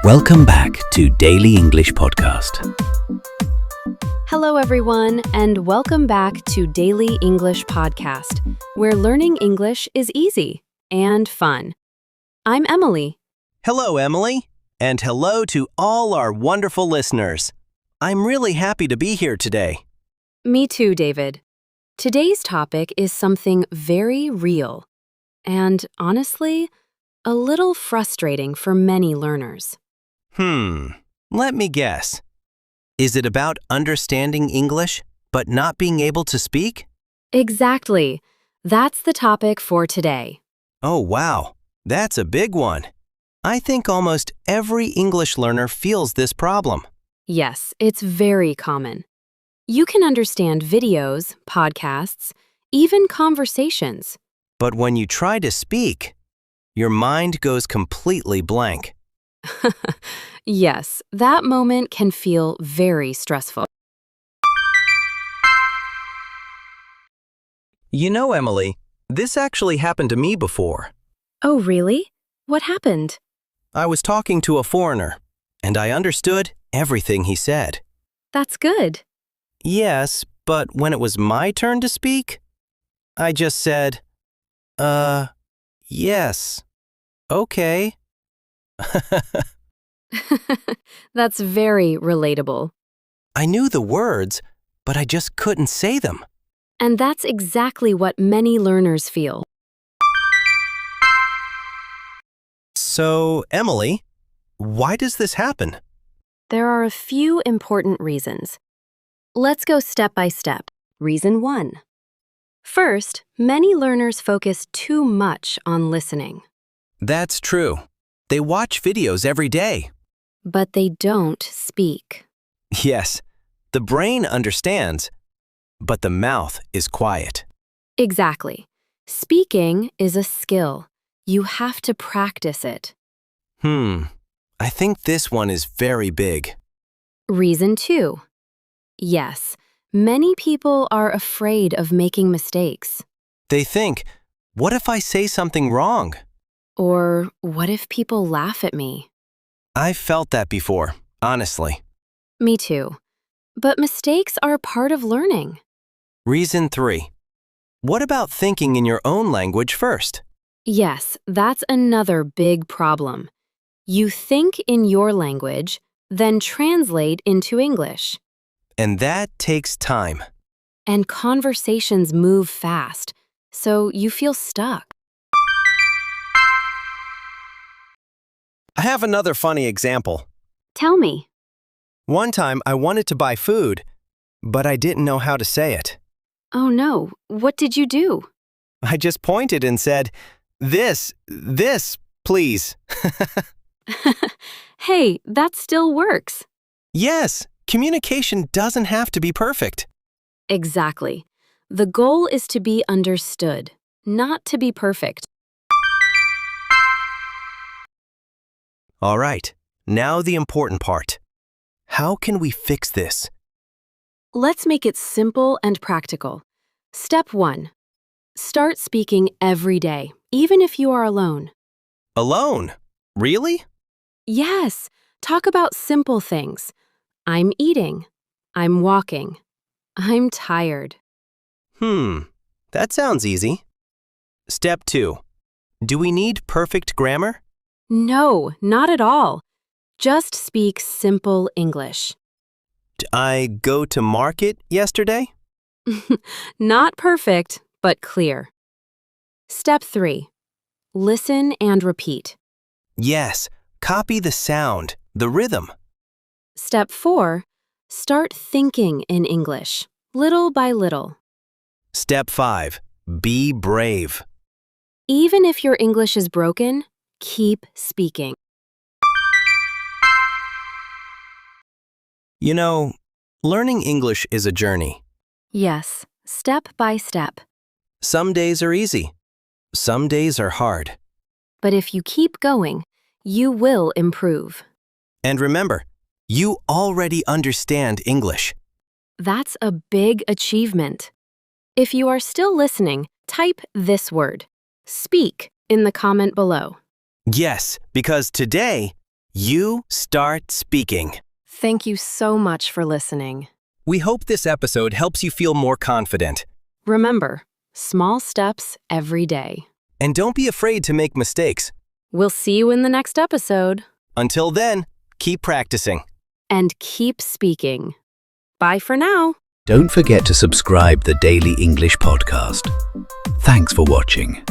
Welcome back to Daily English Podcast. Hello, everyone, and welcome back to Daily English Podcast, where learning English is easy and fun. I'm Emily. Hello, Emily, and hello to all our wonderful listeners. I'm really happy to be here today. Me too, David. Today's topic is something very real and, honestly, a little frustrating for many learners. Let me guess. Is it about understanding English, but not being able to speak? Exactly. That's the topic for today. Oh, wow. That's a big one. I think almost every English learner feels this problem. Yes, it's very common. You can understand videos, podcasts, even conversations. But when you try to speak, your mind goes completely blank. Yes, that moment can feel very stressful. You know, Emily, this actually happened to me before. Oh, really? What happened? I was talking to a foreigner, and I understood everything he said. That's good. Yes, but when it was my turn to speak, I just said, yes, okay. That's very relatable. I knew the words, but I just couldn't say them. And that's exactly what many learners feel. So, Emily, why does this happen? There are a few important reasons. Let's go step by step. Reason 1. First, many learners focus too much on listening. That's true. They watch videos every day. But they don't speak. Yes, the brain understands, but the mouth is quiet. Exactly. Speaking is a skill. You have to practice it. I think this one is very big. Reason 2. Yes, many people are afraid of making mistakes. They think, what if I say something wrong? Or what if people laugh at me? I've felt that before, honestly. Me too. But mistakes are part of learning. Reason 3. What about thinking in your own language first? Yes, that's another big problem. You think in your language, then translate into English. And that takes time. And conversations move fast, so you feel stuck. I have another funny example. Tell me. One time I wanted to buy food, but I didn't know how to say it. Oh no, what did you do? I just pointed and said, this, please. Hey, that still works. Yes, communication doesn't have to be perfect. Exactly. The goal is to be understood, not to be perfect. All right, now the important part. How can we fix this? Let's make it simple and practical. Step 1. Start speaking every day, even if you are alone. Alone? Really? Yes, talk about simple things. I'm eating. I'm walking. I'm tired. That sounds easy. Step 2. Do we need perfect grammar? No, not at all. Just speak simple English. Did I go to market yesterday? Not perfect, but clear. Step 3. Listen and repeat. Yes, copy the sound, the rhythm. Step 4. Start thinking in English, little by little. Step 5. Be brave. Even if your English is broken, keep speaking. You know, learning English is a journey. Yes, step by step. Some days are easy. Some days are hard. But if you keep going, you will improve. And remember, you already understand English. That's a big achievement. If you are still listening, type this word, speak, in the comment below. Yes, because today, You start speaking. Thank you so much for listening. We hope this episode helps you feel more confident. Remember, small steps every day. And don't be afraid to make mistakes. We'll see you in the next episode. Until then, keep practicing. And keep speaking. Bye for now. Don't forget to subscribe the Daily English Podcast. Thanks for watching.